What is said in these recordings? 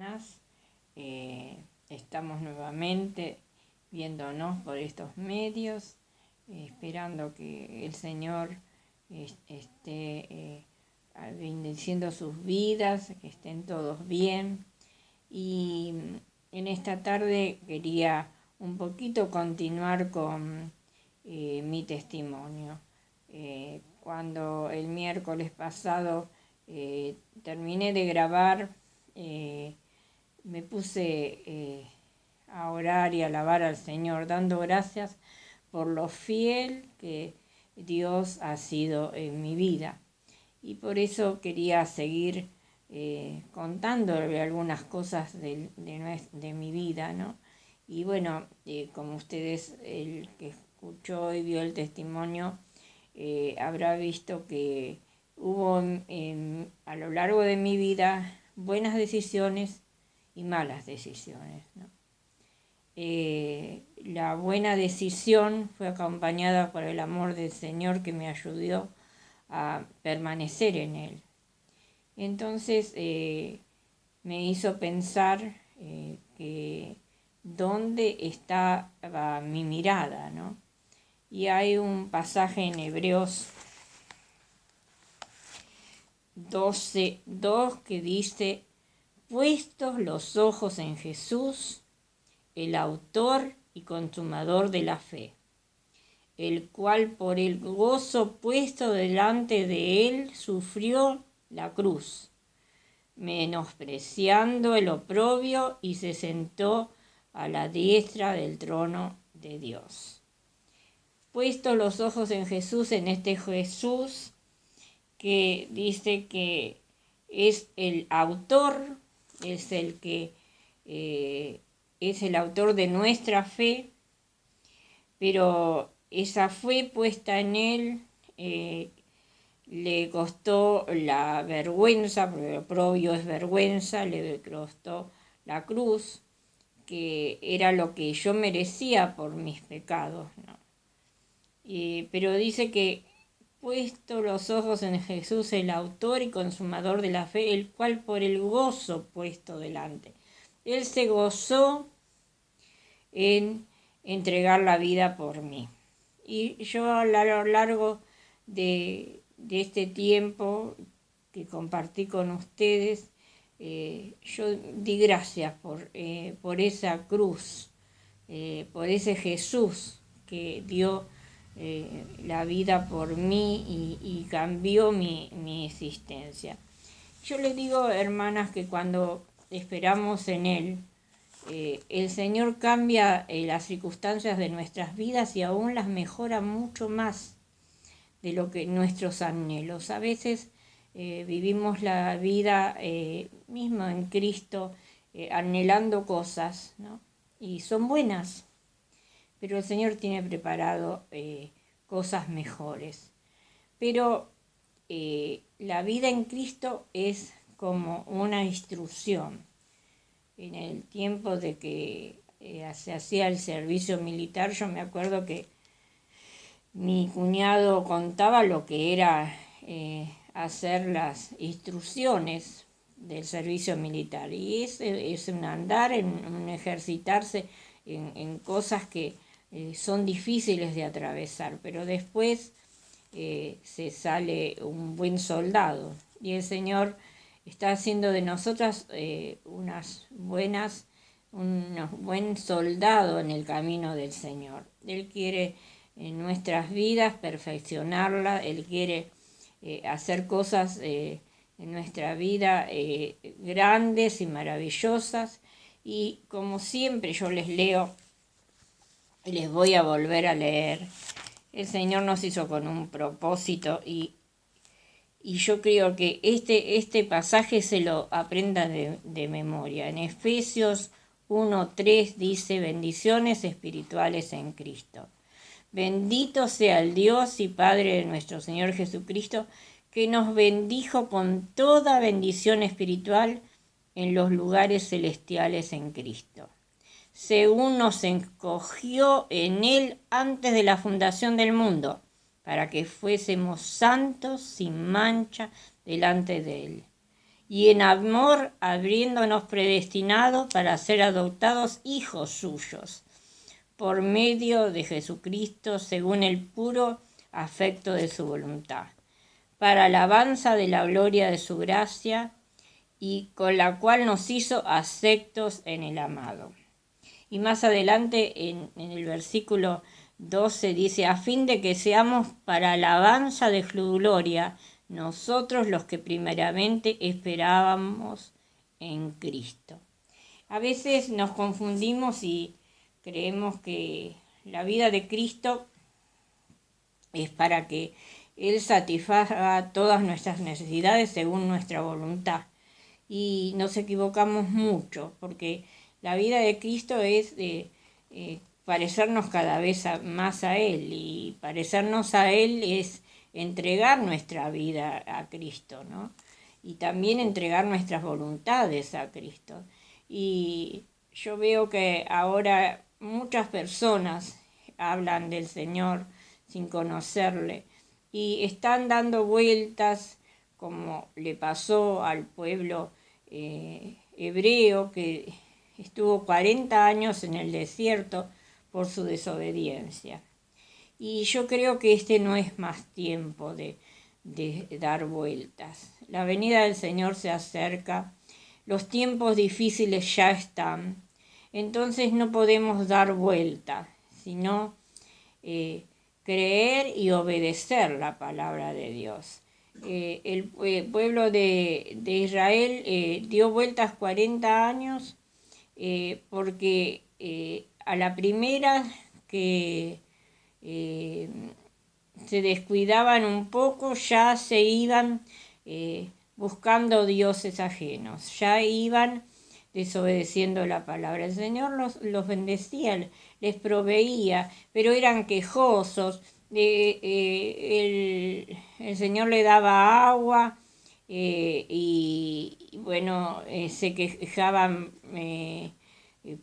Buenas. Estamos nuevamente viéndonos por estos medios, esperando que el Señor esté bendiciendo sus vidas, que estén todos bien. Y en esta tarde quería un poquito continuar con mi testimonio. Cuando el miércoles pasado terminé de grabar, me puse a orar y a alabar al Señor, dando gracias por lo fiel que Dios ha sido en mi vida. Y por eso quería seguir contándole algunas cosas de mi vida, ¿no? Y bueno, como ustedes, el que escuchó y vio el testimonio, habrá visto que hubo a lo largo de mi vida buenas decisiones y malas decisiones, ¿no? La buena decisión fue acompañada por el amor del Señor que me ayudó a permanecer en Él. Entonces me hizo pensar que dónde estaba mi mirada, ¿no? Y hay un pasaje en Hebreos 12:2 que dice: puestos los ojos en Jesús, el autor y consumador de la fe, el cual por el gozo puesto delante de él sufrió la cruz, menospreciando el oprobio, y se sentó a la diestra del trono de Dios. Puestos los ojos en Jesús, en este Jesús que dice que es el autor, es el que es el autor de nuestra fe, pero esa fe puesta en él le costó la vergüenza, porque el oprobio es vergüenza, le costó la cruz, que era lo que yo merecía por mis pecados, ¿no? Pero dice que puesto los ojos en Jesús, el autor y consumador de la fe, el cual por el gozo puesto delante. Él se gozó en entregar la vida por mí. Y yo a lo largo de este tiempo que compartí con ustedes, yo di gracias por esa cruz, por ese Jesús que dio la vida por mí y cambió mi existencia. Yo les digo, hermanas, que cuando esperamos en Él, el Señor cambia las circunstancias de nuestras vidas y aún las mejora mucho más de lo que nuestros anhelos. A veces vivimos la vida mismo en Cristo anhelando cosas, ¿no? Y son buenas, pero el Señor tiene preparado cosas mejores. Pero la vida en Cristo es como una instrucción. En el tiempo de que se hacía el servicio militar, yo me acuerdo que mi cuñado contaba lo que era hacer las instrucciones del servicio militar. Y es un andar, un ejercitarse en cosas que son difíciles de atravesar, pero después se sale un buen soldado. Y el Señor está haciendo de nosotras un buen soldado en el camino del Señor. Él quiere en nuestras vidas perfeccionarla, Él quiere hacer cosas en nuestra vida grandes y maravillosas. Y como siempre yo les leo y les voy a volver a leer, el Señor nos hizo con un propósito y yo creo que este pasaje se lo aprendan de memoria. En Efesios 1:3 dice: bendiciones espirituales en Cristo. Bendito sea el Dios y Padre de nuestro Señor Jesucristo, que nos bendijo con toda bendición espiritual en los lugares celestiales en Cristo, según nos escogió en Él antes de la fundación del mundo, para que fuésemos santos sin mancha delante de Él. y en amor habiéndonos predestinado para ser adoptados hijos suyos, por medio de Jesucristo, según el puro afecto de su voluntad, para alabanza de la gloria de su gracia, y con la cual nos hizo aceptos en el amado. Y más adelante en el versículo 12 dice, a fin de que seamos para alabanza de su gloria, nosotros los que primeramente esperábamos en Cristo. A veces nos confundimos y creemos que la vida de Cristo es para que Él satisfaga todas nuestras necesidades según nuestra voluntad. Y nos equivocamos mucho, porque la vida de Cristo es parecernos cada vez más a Él, y parecernos a Él es entregar nuestra vida a Cristo, ¿no? Y también entregar nuestras voluntades a Cristo. Y yo veo que ahora muchas personas hablan del Señor sin conocerle y están dando vueltas, como le pasó al pueblo hebreo, que estuvo 40 años en el desierto por su desobediencia. Y yo creo que este no es más tiempo de dar vueltas. La venida del Señor se acerca, los tiempos difíciles ya están, entonces no podemos dar vuelta, sino creer y obedecer la palabra de Dios. El pueblo de Israel dio vueltas 40 años porque a la primera que se descuidaban un poco, ya se iban buscando dioses ajenos, ya iban desobedeciendo la palabra. El Señor los bendecía, les proveía, pero eran quejosos. El Señor le daba agua y bueno, se quejaban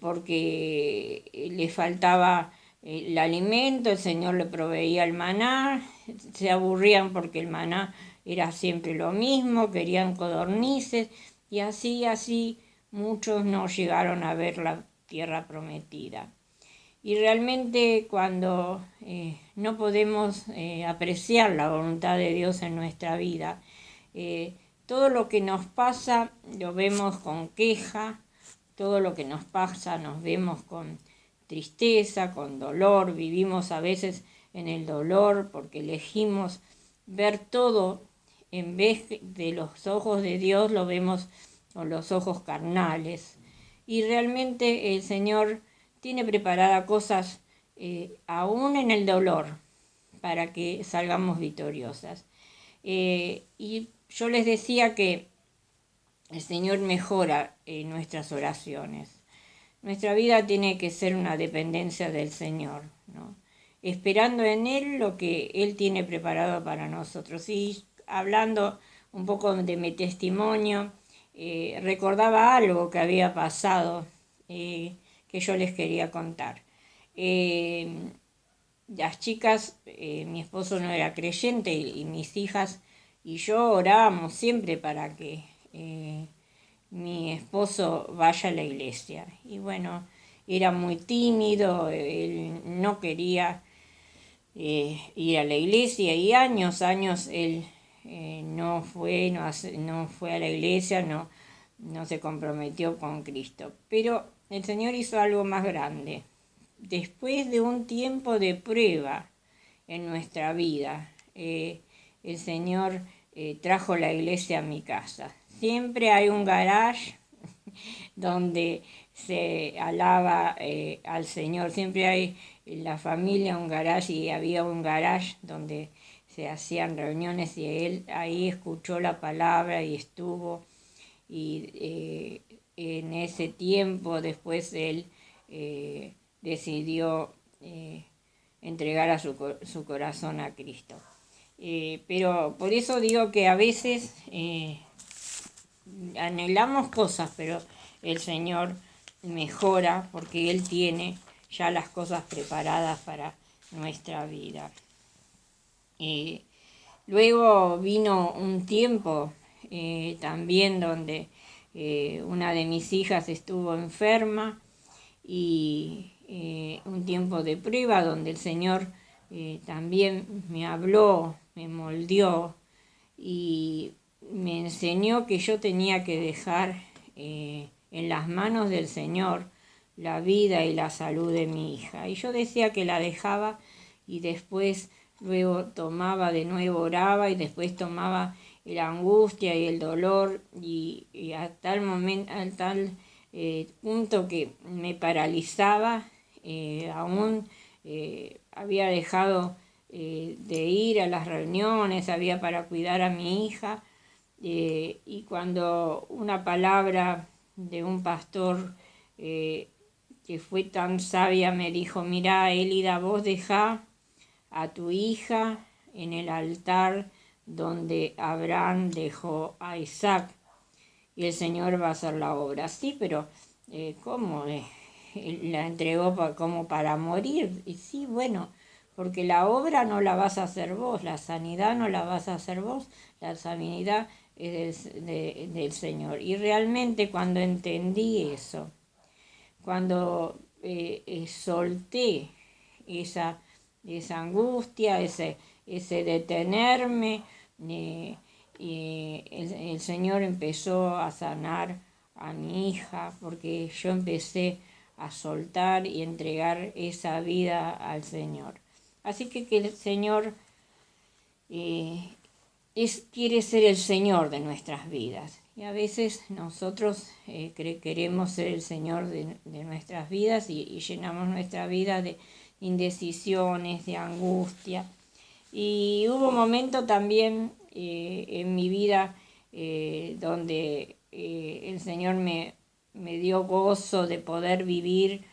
porque les faltaba el alimento, el Señor le proveía el maná, se aburrían porque el maná era siempre lo mismo, querían codornices, y así muchos no llegaron a ver la tierra prometida. Y realmente cuando no podemos apreciar la voluntad de Dios en nuestra vida, todo lo que nos pasa lo vemos con queja, todo lo que nos pasa nos vemos con tristeza, con dolor, vivimos a veces en el dolor porque elegimos ver todo en vez de los ojos de Dios, lo vemos con los ojos carnales. Y realmente el Señor tiene preparadas cosas aún en el dolor para que salgamos victoriosas. Y yo les decía que el Señor mejora nuestras oraciones. Nuestra vida tiene que ser una dependencia del Señor, ¿no? Esperando en Él lo que Él tiene preparado para nosotros. Y hablando un poco de mi testimonio, recordaba algo que había pasado que yo les quería contar. Las chicas, mi esposo no era creyente y mis hijas y yo orábamos siempre para que mi esposo vaya a la iglesia. Y bueno, era muy tímido, él no quería ir a la iglesia y años él no fue a la iglesia, no se comprometió con Cristo. Pero el Señor hizo algo más grande. Después de un tiempo de prueba en nuestra vida, el Señor trajo la iglesia a mi casa. Siempre hay un garage donde se alaba al Señor. Siempre hay en la familia un garage, y había un garage donde se hacían reuniones y él ahí escuchó la palabra y estuvo. Y en ese tiempo después él decidió entregar a su corazón a Cristo. Pero por eso digo que a veces anhelamos cosas, pero el Señor mejora porque Él tiene ya las cosas preparadas para nuestra vida. Luego vino un tiempo también donde una de mis hijas estuvo enferma y un tiempo de prueba donde el Señor también me habló, me moldeó y me enseñó que yo tenía que dejar en las manos del Señor la vida y la salud de mi hija. Y yo decía que la dejaba y después luego tomaba de nuevo, oraba y después tomaba la angustia y el dolor y a tal momento, a tal punto que me paralizaba, aún había dejado de ir a las reuniones, había para cuidar a mi hija, y cuando una palabra de un pastor que fue tan sabia me dijo, mira Elida, vos dejá a tu hija en el altar donde Abraham dejó a Isaac y el Señor va a hacer la obra. Sí, pero ¿cómo? La entregó como para morir. Y sí, bueno, porque la obra no la vas a hacer vos, la sanidad no la vas a hacer vos, la sanidad es del Señor. Y realmente cuando entendí eso, cuando solté esa angustia, ese detenerme, y el Señor empezó a sanar a mi hija, porque yo empecé a soltar y entregar esa vida al Señor. Así que el Señor eh, quiere ser el Señor de nuestras vidas. Y a veces nosotros queremos ser el Señor de nuestras vidas y llenamos nuestra vida de indecisiones, de angustia. Y hubo un momento también en mi vida donde el Señor me dio gozo de poder vivir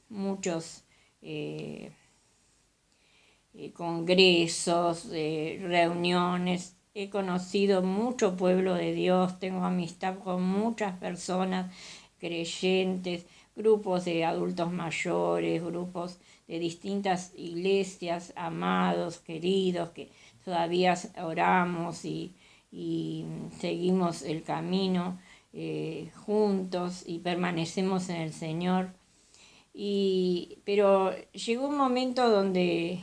muchos congresos, reuniones. He conocido mucho pueblo de Dios, tengo amistad con muchas personas creyentes, grupos de adultos mayores, grupos de distintas iglesias, amados, queridos, que todavía oramos y seguimos el camino juntos y permanecemos en el Señor. Pero llegó un momento donde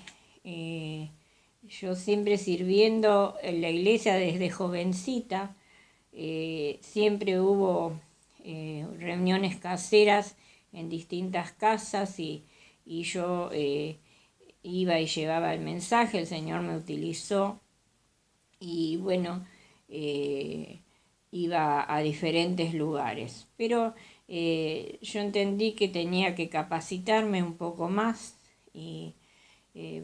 yo siempre sirviendo en la iglesia desde jovencita, siempre hubo reuniones caseras en distintas casas y yo iba y llevaba el mensaje, el Señor me utilizó y bueno, iba a diferentes lugares. Pero yo entendí que tenía que capacitarme un poco más y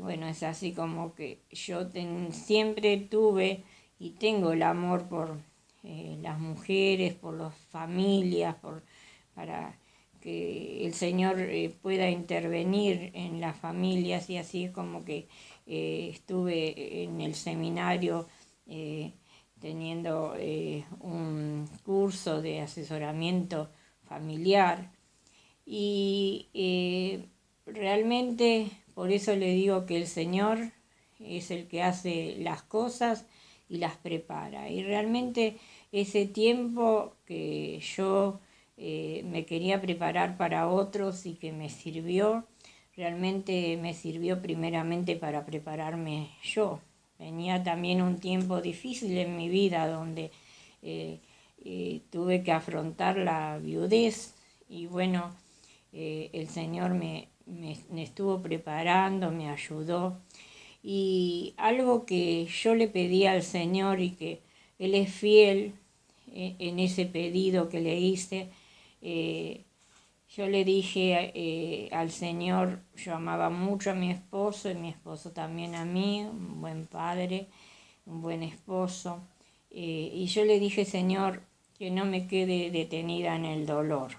bueno, es así como que yo siempre tuve y tengo el amor por las mujeres, por las familias, para que el Señor pueda intervenir en las familias y así es como que estuve en el seminario teniendo un curso de asesoramiento familiar y realmente por eso le digo que el Señor es el que hace las cosas y las prepara. Y realmente ese tiempo que yo me quería preparar para otros y que me sirvió, realmente me sirvió primeramente para prepararme yo. Venía también un tiempo difícil en mi vida donde tuve que afrontar la viudez y bueno, el Señor me estuvo preparando, me ayudó. Y algo que yo le pedí al Señor y que Él es fiel en ese pedido que le hice, yo le dije al Señor, yo amaba mucho a mi esposo y mi esposo también a mí, un buen padre, un buen esposo. Y yo le dije, Señor, que no me quede detenida en el dolor.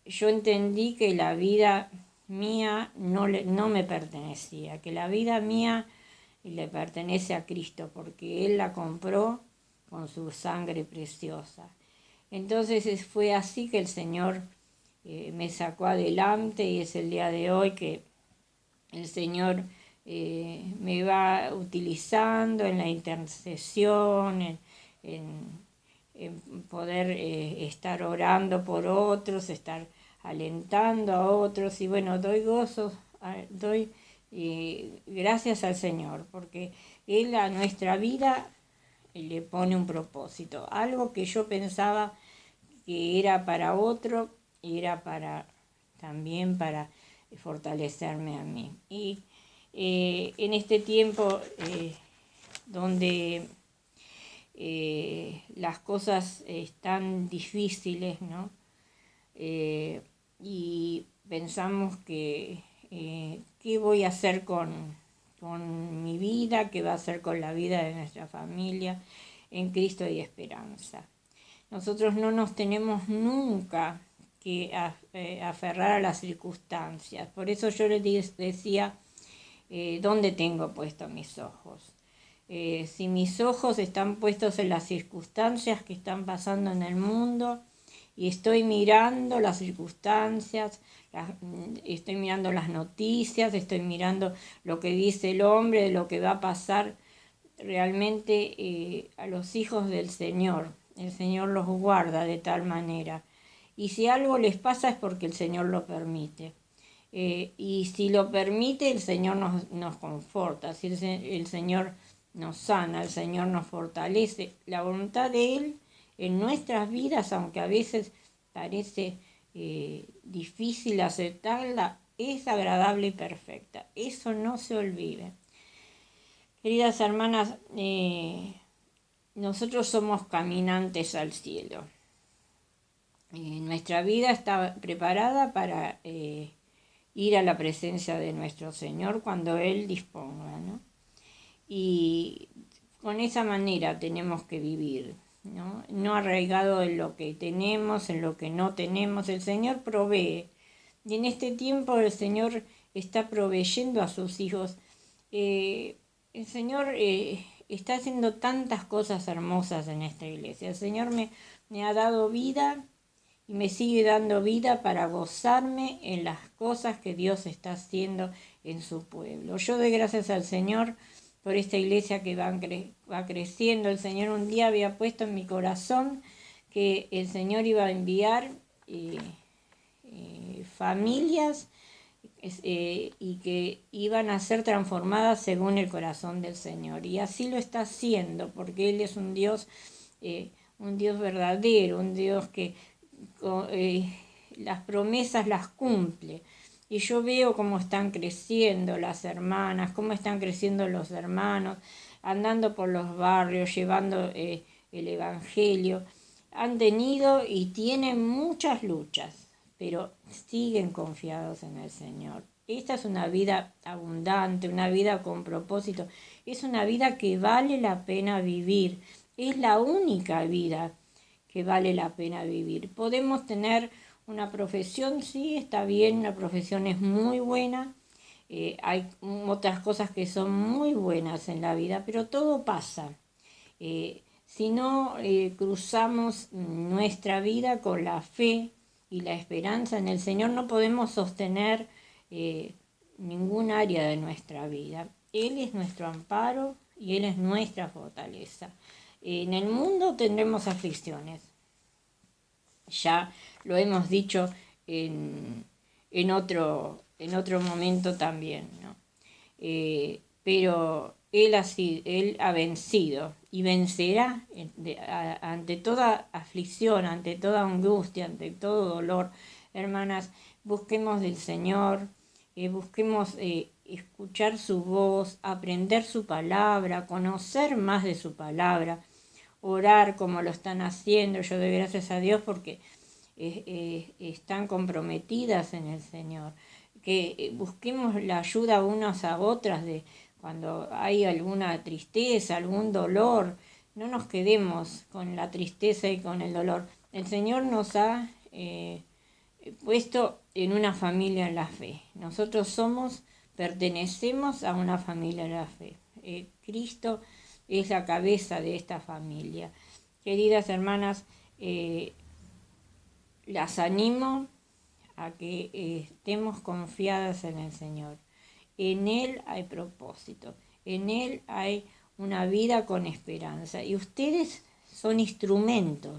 Yo entendí que la vida mía no me pertenecía, que la vida mía le pertenece a Cristo, porque Él la compró con su sangre preciosa. Entonces fue así que el Señor me sacó adelante y es el día de hoy que el Señor me va utilizando en la intercesión, en poder estar orando por otros, estar alentando a otros. Y bueno, doy gozo, doy gracias al Señor, porque Él a nuestra vida le pone un propósito. Algo que yo pensaba que era para otro, era también para fortalecerme a mí. Y en este tiempo donde las cosas están difíciles, ¿no? Y pensamos que qué voy a hacer con mi vida, qué va a hacer con la vida de nuestra familia. En Cristo hay esperanza. Nosotros no nos tenemos nunca que aferrar a las circunstancias. Por eso yo les decía, ¿dónde tengo puestos mis ojos? Si mis ojos están puestos en las circunstancias que están pasando en el mundo y estoy mirando las circunstancias, estoy mirando las noticias, estoy mirando lo que dice el hombre, de lo que va a pasar realmente a los hijos del Señor. El Señor los guarda de tal manera. Y si algo les pasa es porque el Señor lo permite. Y si lo permite, el Señor nos conforta. Si el Señor nos sana, el Señor nos fortalece. La voluntad de Él en nuestras vidas, aunque a veces parece difícil aceptarla, es agradable y perfecta. Eso no se olvide. Queridas hermanas, nosotros somos caminantes al cielo. Nuestra vida está preparada para ir a la presencia de nuestro Señor cuando Él disponga, ¿no? Y con esa manera tenemos que vivir, ¿no? No arraigado en lo que tenemos, en lo que no tenemos. El Señor provee. Y en este tiempo el Señor está proveyendo a sus hijos. El Señor está haciendo tantas cosas hermosas en esta iglesia. El Señor me ha dado vida y me sigue dando vida para gozarme en las cosas que Dios está haciendo en su pueblo. Yo doy gracias al Señor por esta iglesia que va creciendo. El Señor un día había puesto en mi corazón que el Señor iba a enviar familias y que iban a ser transformadas según el corazón del Señor. Y así lo está haciendo, porque Él es un Dios verdadero, un Dios que las promesas las cumple. Y yo veo cómo están creciendo las hermanas, cómo están creciendo los hermanos, andando por los barrios, llevando el Evangelio. Han tenido y tienen muchas luchas, pero siguen confiados en el Señor. Esta es una vida abundante, una vida con propósito. Es una vida que vale la pena vivir. Es la única vida que vale la pena vivir. Podemos tener una profesión, sí, está bien, una profesión es muy buena. Hay otras cosas que son muy buenas en la vida, pero todo pasa. Si no cruzamos nuestra vida con la fe y la esperanza en el Señor, no podemos sostener ningún área de nuestra vida. Él es nuestro amparo y Él es nuestra fortaleza. En el mundo tendremos aflicciones. Ya lo hemos dicho en otro momento también, ¿no? Pero Él ha vencido y vencerá ante toda aflicción, ante toda angustia, ante todo dolor. Hermanas, busquemos del Señor, busquemos escuchar su voz, aprender su palabra, conocer más de su palabra, orar como lo están haciendo. Yo doy gracias a Dios porque están comprometidas en el Señor. Que busquemos la ayuda unas a otras de cuando hay alguna tristeza, algún dolor. No nos quedemos con la tristeza y con el dolor. El Señor nos ha puesto en una familia en la fe. Nosotros pertenecemos a una familia en la fe. Cristo es la cabeza de esta familia. Queridas hermanas, las animo a que estemos confiadas en el Señor. en Él hay propósito, en Él hay una vida con esperanza y ustedes son instrumentos